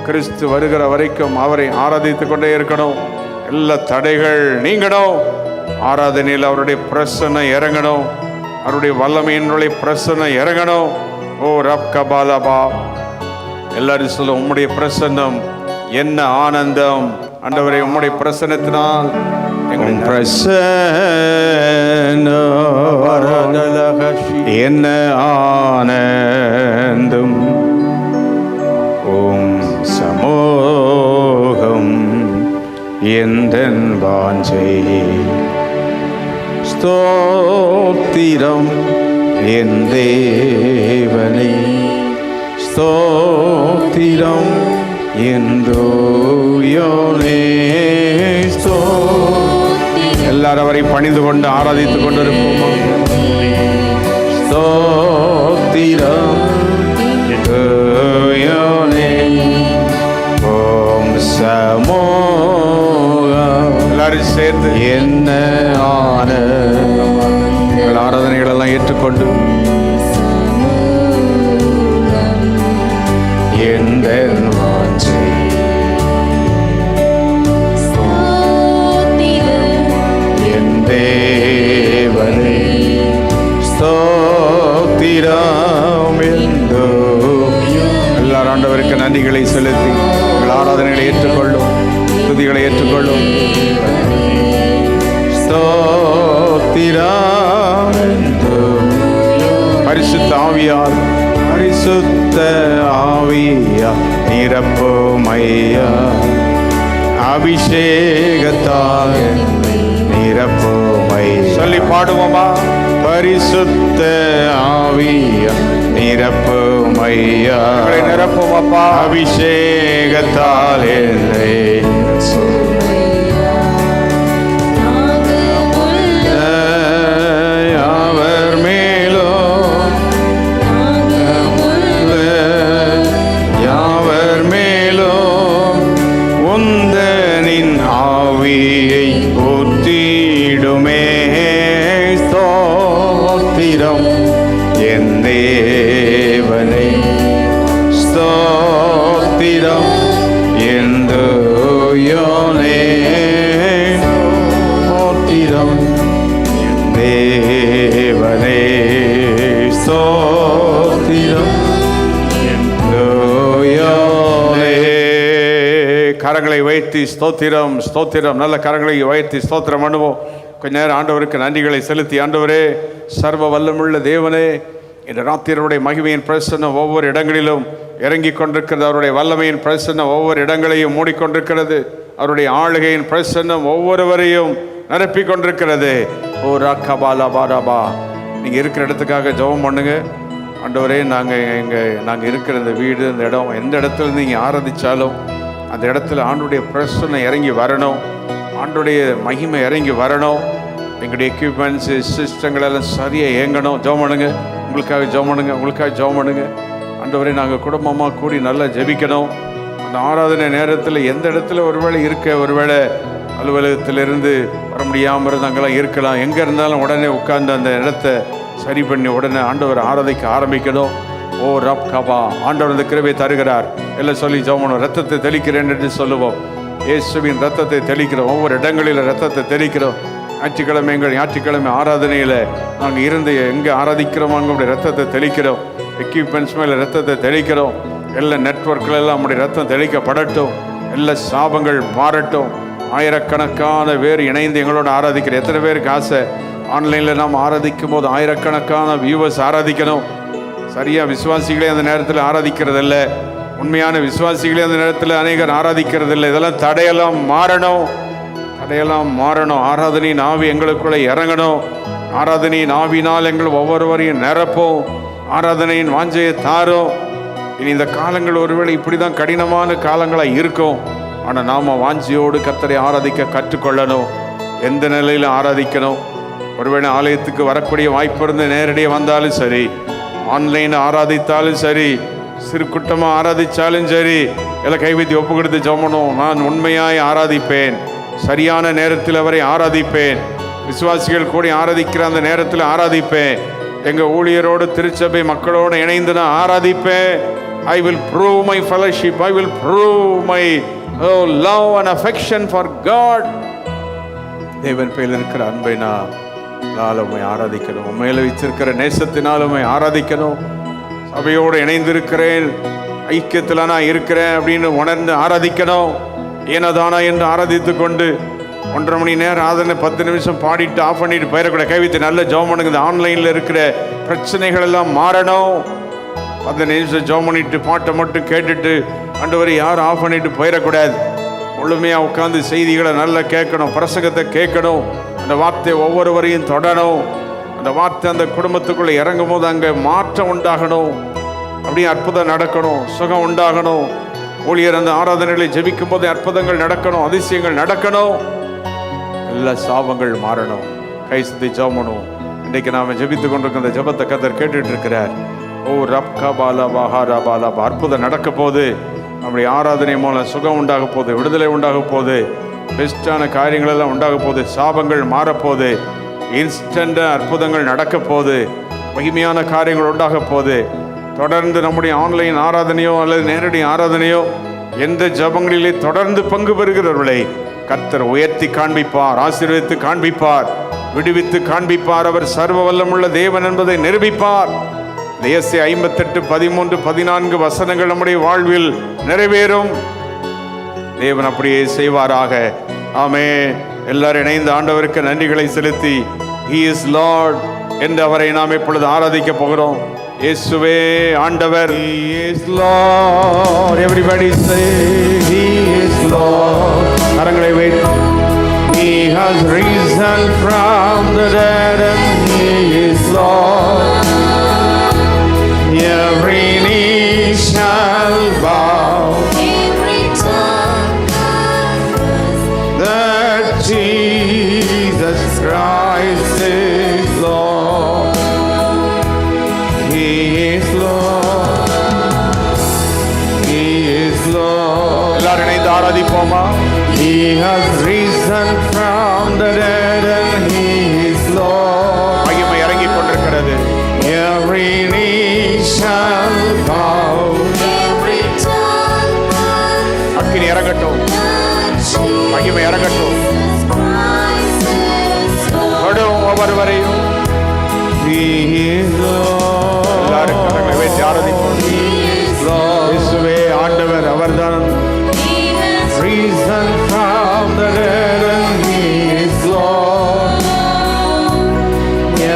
கிறிஸ்து வருகிற வரைக்கும் அவரை ஆராதித்து கொண்டே இருக்கணும். எல்லா தடைகள் நீங்கணும். ஆராதனையில் அவருடைய பிரசன்னை இறங்கணும், அவருடைய வல்லமையினுடைய பிரசன்னை இறங்கணும். ஓ ரப் கபாலபா, எல்லாரும் சொல்ல உம்முடைய பிரசன்னம் என்ன ஆனந்தம். ஆண்டவரே, உம்முடைய பிரசன்னத்தினால் என்ன ஆனந்தம். ஓம் சமூகம் எந்தன் வாஞ்சை. ஸ்தோத்திரம் என் தேவனே, ஸ்தோத்திரம் என்றோயோனே. எல்லாரும் அவரை பணிந்து கொண்டு ஆராதித்துக் கொண்டிருப்போம். ஸ்தோத்திரம் என்றோயோனே. ஓம் சமூகம். எல்லாரும் சேர்ந்து என்ன ஆனந்தம். ஆராதனைகள் எல்லாம் ஏற்றுக்கொண்டு எந்த வாஞ்சை. என் தேவனே, ஸ்தோத்திரம் என்றோ. எல்லாரும் ஆண்டவருக்கு நன்றிகளை செலுத்தி உங்கள் ஆராதனைகளை ஏற்றுக்கொள்ளும், துதிகளை ஏற்றுக்கொள்ளும். ஸ்தோத்திரம் என்றோ. பரிசுத்த ஆவியார், பரிசுத்த ஆவியா நிரப்பும் ஐயா, அபிஷேகத்தால் நிரப்பும் ஐயா. சொல்லி பாடுவோமா? பரிசுத்த ஆவியா நிரப்புமையா, நிரப்பும் அப்பா. அபிஷேகத்தால் என்னை அவர் மேலோ யாவர் மேலோ உந்தனின் ஆவியை ஊற்றிடுமே. ஸ்தோத்திரம் என் தேவனை, ஸ்தோத்திரம் என் தூயோனே, ஸ்தோத்திரம் என் தேவனே, ஸ்தோத்திரம் என் தூயோனே. கரங்களை வைத்து ஸ்தோத்திரம் ஸ்தோத்திரம், நல்ல கரங்களை வைத்து ஸ்தோத்திரம் பண்ணுவோம். கொஞ்ச நேரம் ஆண்டவருக்கு நன்றிகளை செலுத்தி, ஆண்டவரே சர்வ வல்லமுள்ள தேவனே, இந்த ராத்திரனுடைய மகிமையின் பிரசன்னம் ஒவ்வொரு இடங்களிலும் இறங்கி கொண்டிருக்கிறது. அவருடைய வல்லமையின் பிரசன்னம் ஒவ்வொரு இடங்களையும் மூடிக்கொண்டிருக்கிறது. அவருடைய ஆளுகையின் பிரசன்னம் ஒவ்வொருவரையும் நிரப்பி கொண்டிருக்கிறது. ஓ ராக்கபாலா பாராபா, நீங்கள் இருக்கிற இடத்துக்காக ஜெபம் பண்ணுங்க. ஆண்டவரே, நாங்கள் இருக்கிற இந்த வீடு, இந்த இடம், எந்த இடத்துல நீங்கள் ஆராதிச்சாலும் அந்த இடத்துல ஆண்டுடைய பிரசன்னம் இறங்கி வரணும், ஆண்டுடைய மகிமை இறங்கி வரணும். எங்களுடைய எக்யூப்மெண்ட்ஸு சிஸ்டங்கள் எல்லாம் சரியாக இயங்கணும். ஜெபம் பண்ணுங்க, உங்களுக்காக ஜெபம் பண்ணுங்க, உங்களுக்காக ஜெபம் பண்ணுங்க. ஆண்டவரே, நாங்கள் குடும்பமாக கூடி நல்லா ஜெபிக்கணும். அந்த ஆராதனை நேரத்தில் எந்த இடத்துல ஒருவேளை ஒருவேளை அலுவலகத்திலிருந்து வர முடியாமல் இருந்து அங்கெல்லாம் இருக்கலாம். எங்கே இருந்தாலும் உடனே உட்கார்ந்து அந்த இடத்த சரி பண்ணி உடனே ஆண்டவர் ஆராதிக்க ஆரம்பிக்கணும். ஓ ரப் கபா, ஆண்டவர் இந்த கிருபை தருகிறார். எல்லாம் சொல்லி ஜெபம், ரத்தத்தை தெளிக்கிறேன் என்று சொல்லுவோம். இயேசுவின் ரத்தத்தை தெளிக்கிறோம். ஒவ்வொரு இடங்களில் ரத்தத்தை தெளிக்கிறோம். ஞாயிற்றுக்கிழமை ஆராதனையில் நாங்கள் இருந்து எங்கே ஆராதிக்கிறோமோ அங்கே ரத்தத்தை தெளிக்கிறோம். எக்யூப்மெண்ட்ஸ் மேலே ரத்தத்தை தெளிக்கிறோம். எல்லா நெட்வொர்க்கில் எல்லாம் நம்முடைய ரத்தம் தெளிக்கப்படட்டும். எல்லா சாபங்கள் மாறட்டும். ஆயிரக்கணக்கான பேர் இணைந்து எங்களோட ஆராதிக்கிற எத்தனை பேருக்கு ஆசை? ஆன்லைனில் நாம் ஆராதிக்கும் போது ஆயிரக்கணக்கான வியூவர்ஸ் ஆராதிக்கணும். சரியாக விசுவாசிகளே அந்த நேரத்தில் ஆராதிக்கிறதில்ல. உண்மையான விசுவாசிகளே அந்த நேரத்தில் அநேகர் ஆராதிக்கிறதில்லை. இதெல்லாம் தடையெல்லாம் மாறணும், தடையெல்லாம் மாறணும். ஆராதனையின் ஆவி எங்களுக்குள்ளே இறங்கணும். ஆராதனையின் ஆவினால் எங்கள் ஒவ்வொருவரையும் நிரப்போம். ஆராதனையின் வாஞ்சையை தாரும். இனி இந்த காலங்கள் ஒருவேளை இப்படி தான் கடினமான காலங்களாக இருக்கும். ஆனால் நாம் வாஞ்சியோடு கர்த்தரை ஆராதிக்க கற்றுக்கொள்ளணும். எந்த நிலையில் ஆராதிக்கணும்? ஒருவேளை ஆலயத்துக்கு வரக்கூடிய வாய்ப்பு இருந்து நேரடியாக வந்தாலும் சரி, ஆன்லைனில் ஆராதித்தாலும் சரி, சிறு கூட்டமாக ஆராதித்தாலும் சரி, எல்லாம் கைவித்தி ஒப்பு கொடுத்து ஜெபம். நான் உண்மையாய் ஆராதிப்பேன், சரியான நேரத்தில் அவரை ஆராதிப்பேன், விசுவாசிகள் கூடி ஆராதிக்கிற அந்த நேரத்தில் ஆராதிப்பேன், எங்கள் ஊழியரோடு திருச்சபை மக்களோடு இணைந்து நான் ஆராதிப்பேன். I will prove my fellowship, I will prove my love and affection for God. தேவன் பேரில் இருக்கிற அன்பை நான் உண்மை ஆராதிக்கணும். உண்மையில வச்சிருக்கிற நேசத்தினால் உண்மை ஆராதிக்கணும். சபையோடு இணைந்திருக்கிறேன், ஐக்கியத்தில் நான் இருக்கிறேன் அப்படின்னு உணர்ந்து ஆராதிக்கணும். ஏனதானா என்று ஆராதித்து கொண்டு 1.5 மணி நேரம் ஆதரனை 10 நிமிஷம் பாடிட்டு ஆஃப் பண்ணிட்டு போயிடக்கூடாது. கைவித்து நல்ல ஜெபம் பண்ணுங்க. இந்த ஆன்லைனில் இருக்கிற பிரச்சனைகள் எல்லாம் மாறணும். 10 நிமிஷம் ஜெபம் பண்ணிட்டு பாட்டை மட்டும் கேட்டுட்டு ஆண்டவரை யாரும் ஆஃப் பண்ணிட்டு போயிடக்கூடாது. முழுமையாக உட்காந்து செய்திகளை நல்லா கேட்கணும், பிரசங்கத்தை கேட்கணும். அந்த வார்த்தை ஒவ்வொருவரையும் தொடணும். அந்த வார்த்தை அந்த குடும்பத்துக்குள்ளே இறங்கும் போது அங்கே மாற்றம் உண்டாகணும். அப்படியே அற்புதம் நடக்கணும், சுகம் உண்டாகணும். ஊழியர் அந்த ஆராதனைகளை ஜெபிக்கும் போது அற்புதங்கள் நடக்கணும், அதிசயங்கள் நடக்கணும். எல்லா சாபங்கள் மாறணும். கை சுத்தி ஜெபம். இன்றைக்கு நாம் ஜெபித்து கொண்டிருக்கிற அந்த ஜெபத்தை கர்த்தர் கேட்டுட்டு இருக்கிறார். ஓ ரப்கா பாலா பாஹாரா பாலா, அற்புதம் நடக்க போது. நம்முடைய ஆராதனை மூலம் சுகம் உண்டாக போகுது, விடுதலை உண்டாக போகுது, பெஸ்டான காரியங்கள் எல்லாம் உண்டாக போகுது, சாபங்கள் மாறப்போகுது, இன்ஸ்டன்ட் அற்புதங்கள் நடக்க போகுது, மகிமையான காரியங்கள் உண்டாக போகுது. தொடர்ந்து நம்முடைய ஆன்லைன் ஆராதனையோ அல்லது நேரடி ஆராதனையோ எந்த ஜபங்களிலே தொடர்ந்து பங்கு பெறுகிறவர்களை கர்த்தர் உயர்த்தி காண்பிப்பார், ஆசீர்வதித்து காண்பிப்பார், விடுவித்து காண்பிப்பார். அவர் சர்வ வல்லமுள்ள தேவன் என்பதை நிரூபிப்பார். ஏசாயா 58, 13, 14 வசனங்கள் நம்முடைய வாழ்வில் நிறைவேறும். தேவன் அப்படியே செய்வாராக. ஆமென். எல்லாரும் இணைந்து ஆண்டவருக்கு நன்றிகளை செலுத்தி He is Lord என்று அவரை நாம் இப்பொழுது ஆராதிக்க போகிறோம். இயேசுவே ஆண்டவர். He is Lord. Everybody say He is Lord. கரங்களை வைத்து He has risen from the dead and He is Lord. Jesus Christ is Lord. He is Lord. He is Lord. எல்லாரும் இணைந்து ஆராதிப்போமா? He has risen from the dead and He is Lord. மகிமை இறங்கிக் கொண்டிருக்கிறது. Every knee shall bow. Every tongue confess. அக்கினி இறங்கட்டும். மகிமை இறங்கட்டும். தொடும் ஒவ்வொருவரையும். He is Lord. எல்லாரும் கரங்களை வைத்து ஆராதிப்போம். இயேசுவே ஆண்டவர், அவர்தான் risen from the dead and He is Lord.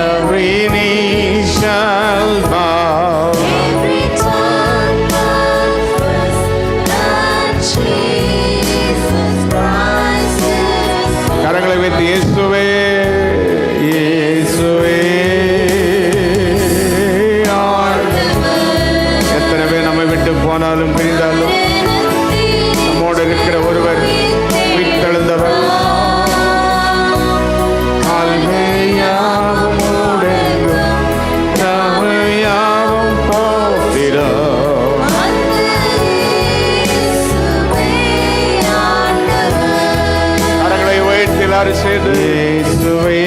Every knee shall bow. Every tongue confess that Jesus Christ is Lord. கரங்களை வைத்து இயேசுவே இயேசுவே எத்தனை பேர் நம்மை விட்டு போனாலும் பிரிந்தாலும் நம்மோடு இருக்கிற ஒருவர் உயிர்த்தெழுந்தவர். கரங்களை உயர்த்தி எல்லாரும் சேர்ந்து இயேசுவே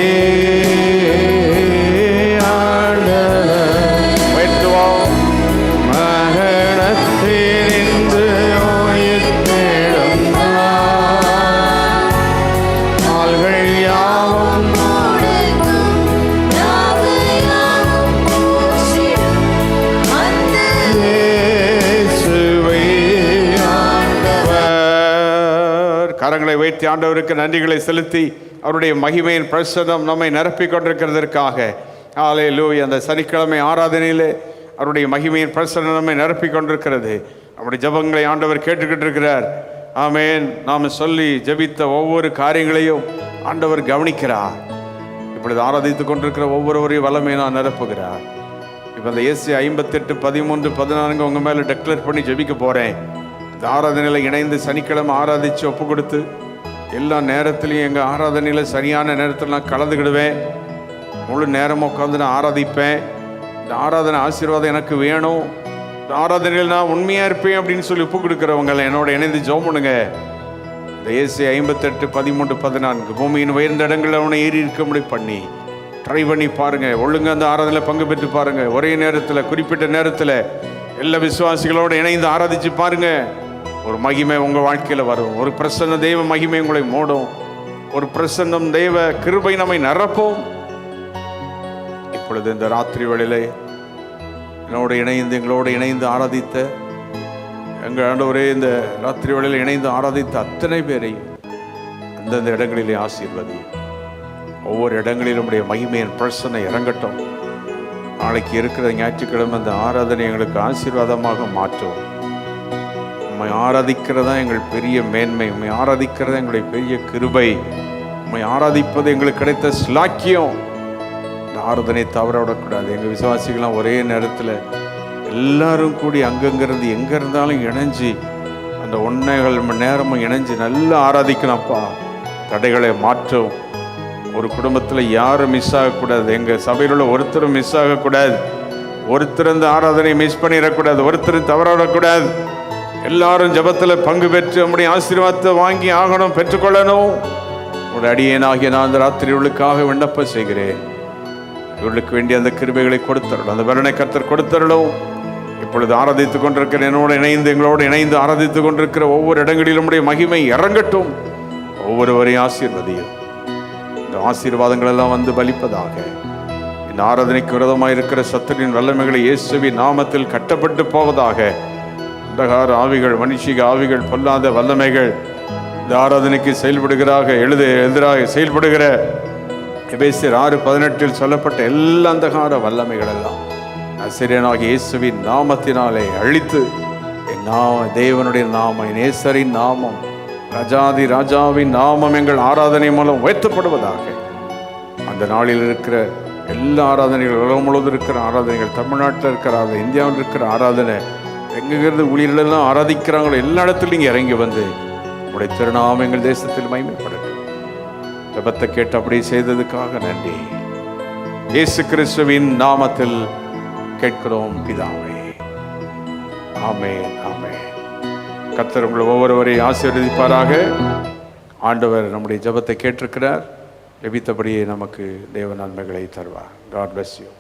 உயர்த்துவோம். மரணத்தினின்று உயிர்த்தெழுந்தார். கால்கள் யாவும் இயேசுவே ஆண்டவர். கரங்களை வைத்து ஆண்டவருக்கு நன்றிகளை செலுத்தி அவருடைய மகிமையின் பிரசன்னம் நம்மை நிரப்பிக் கொண்டிருக்கிறதற்காக ஹல்லேலூயா. அந்த சனிக்கிழமை ஆராதனையிலே அவருடைய மகிமையின் பிரசன்னம் நம்மை நிரப்பிக் கொண்டிருக்கிறது. அவருடைய ஜெபங்களை ஆண்டவர் கேட்டுக்கிட்டு இருக்கிறார். ஆமென். நாம் சொல்லி ஜெபித்த ஒவ்வொரு காரியங்களையும் ஆண்டவர் கவனிக்கிறார். இப்பொழுது ஆராதித்துக் கொண்டிருக்கிற ஒவ்வொருவரையும் வல்லமை நான் நிரப்புகிறார். இப்போ அந்த ஏசாயா 58, 13, 14 உங்கள் மேலே டெக்ளேர் பண்ணி ஜெபிக்க போகிறேன். இந்த ஆராதனையில் இணைந்து சனிக்கிழமை ஆராதித்து ஒப்பு கொடுத்து எல்லா நேரத்துலையும் எங்கள் ஆராதனையில் சரியான நேரத்தில் நான் கலந்துக்கிடுவேன். முழு நேரமும் உட்காந்து நான் ஆராதிப்பேன். இந்த ஆராதனை ஆசீர்வாதம் எனக்கு வேணும், இந்த ஆராதனையில் நான் உண்மையாக இருப்பேன் அப்படின்னு சொல்லி ஒப்பு கொடுக்குறவங்களை என்னோட இணைந்து ஜெபம் பண்ணுங்க. இந்த ஏசாயா 58, 13, 14 பூமியின் உயர்ந்த இடங்களில் அவனை ஏறி இருக்கும்படி பண்ணி ட்ரை பண்ணி பாருங்கள். ஒழுங்கு அந்த ஆராதனையில் பங்கு பெற்று பாருங்கள். ஒரே நேரத்தில் குறிப்பிட்ட நேரத்தில் எல்லா விசுவாசிகளோடு இணைந்து ஆராதிச்சு பாருங்கள். ஒரு மகிமை உங்கள் வாழ்க்கையில் வரும். ஒரு பிரசன்ன தெய்வ மகிமை உங்களை மூடும். ஒரு பிரசன்னம் தெய்வ கிருபை நம்மை நிரப்பும். இப்பொழுது இந்த ராத்திரி வேளையிலே எங்களோடு இணைந்து ஆராதித்த எங்கள் ஆண்டவரே, இந்த ராத்திரி வேளையில் இணைந்து ஆராதித்த அத்தனை பேரையும் அந்தந்த இடங்களிலே ஆசீர்வதி. ஒவ்வொரு இடங்களிலும் உடைய மகிமையின் பிரசன்னை இறங்கட்டும். நாளைக்கு இருக்கிற ஞாயிற்றுக்கிழமை அந்த ஆராதனை எங்களுக்கு ஆசீர்வாதமாக மாற்றும். உம்மை ஆராதிக்கிறதா எங்கள் பெரிய மேன்மை. உம்மை ஆராதிக்கிறதா எங்களுடைய பெரிய கிருபை. உம்மை ஆராதிப்பது எங்களுக்கு கிடைத்த ஸ்லாக்கியம். இந்த ஆராதனை தவற விடக்கூடாது. எங்கள் விசுவாசிகள்லாம் ஒரே நேரத்தில் எல்லாரும் கூடி அங்கங்கிருந்து எங்கே இருந்தாலும் இணைஞ்சு அந்த 1.25 மணி நேரமும் இணைஞ்சு நல்லா ஆராதிக்கணும்ப்பா. தடைகளை மாற்றும். ஒரு குடும்பத்தில் யாரும் மிஸ் ஆகக்கூடாது. எங்கள் சபையில் உள்ள ஒருத்தரும் மிஸ் ஆகக்கூடாது. ஒருத்தர் இந்த ஆராதனை மிஸ் பண்ணிடக்கூடாது. ஒருத்தர் தவறவிடக்கூடாது. எல்லாரும் ஜபத்தில் பங்கு பெற்று நம்முடைய ஆசீர்வாதத்தை வாங்கி ஆகணும், பெற்றுக்கொள்ளணும். ஒரு அடியேனாகிய நான் அந்த ராத்திரிகளுக்காக விண்ணப்பம் செய்கிறேன். இவர்களுக்கு வேண்டிய அந்த கிருபைகளை கொடுத்தரணும், அந்த வரனை கர்த்தர் கொடுத்தரணும். இப்பொழுது ஆராதித்துக் கொண்டிருக்கிற எங்களோடு இணைந்து ஆராதித்துக் கொண்டிருக்கிற ஒவ்வொரு இடங்களிலும் நம்முடைய மகிமை இறங்கட்டும். ஒவ்வொருவரையும் ஆசீர்வதியும். இந்த ஆசீர்வாதங்கள் எல்லாம் வந்து பலிப்பதாக. இந்த ஆராதனைக்கு விரோதமாக இருக்கிற சத்துரின் வல்லமைகளை இயேசுவின் நாமத்தில் கட்டப்பட்டு போவதாக. அந்தகார ஆவிகள், மனுஷிக ஆவிகள், பொல்லாத வல்லமைகள் இந்த ஆராதனைக்கு எதிராக செயல்படுகிற எபேசியர் 6:18 சொல்லப்பட்ட எல்லா அந்தகார வல்லமைகள் எல்லாம் ஆசிரியனாகிய இயேசுவின் நாமத்தினாலே அழித்து தேவனுடைய நாமம், நேசரின் நாமம், ராஜாதி ராஜாவின் நாமம் எங்கள் ஆராதனை மூலம் உயர்த்தப்படுவதாக. அந்த நாளில் இருக்கிற எல்லா ஆராதனைகள், உலகம் முழுவதும் இருக்கிற ஆராதனைகள், தமிழ்நாட்டில் இருக்கிற ஆராதனை, இந்தியாவில் இருக்கிற ஆராதனை, எங்கிருந்து ஊழியர்களெல்லாம் ஆராதிக்கிறாங்களோ எல்லா இடத்துலையும் இறங்கி வந்து உடைய திருநாமம் எங்கள் தேசத்தில் மகிமைப்படட்டும். ஜெபத்தை கேட்டு அப்படி செய்ததுக்காக நன்றி. இயேசு கிறிஸ்துவின் நாமத்தில் கேட்கிறோம் பிதாவே. ஆமென், ஆமென். கர்த்தர் உங்களை ஒவ்வொருவரையும் ஆசீர்வதிப்பாராக. ஆண்டவர் நம்முடைய ஜெபத்தை கேட்டிருக்கிறார். ஜெபித்தபடியே நமக்கு தேவ நன்மைகளை தருவார். God bless you.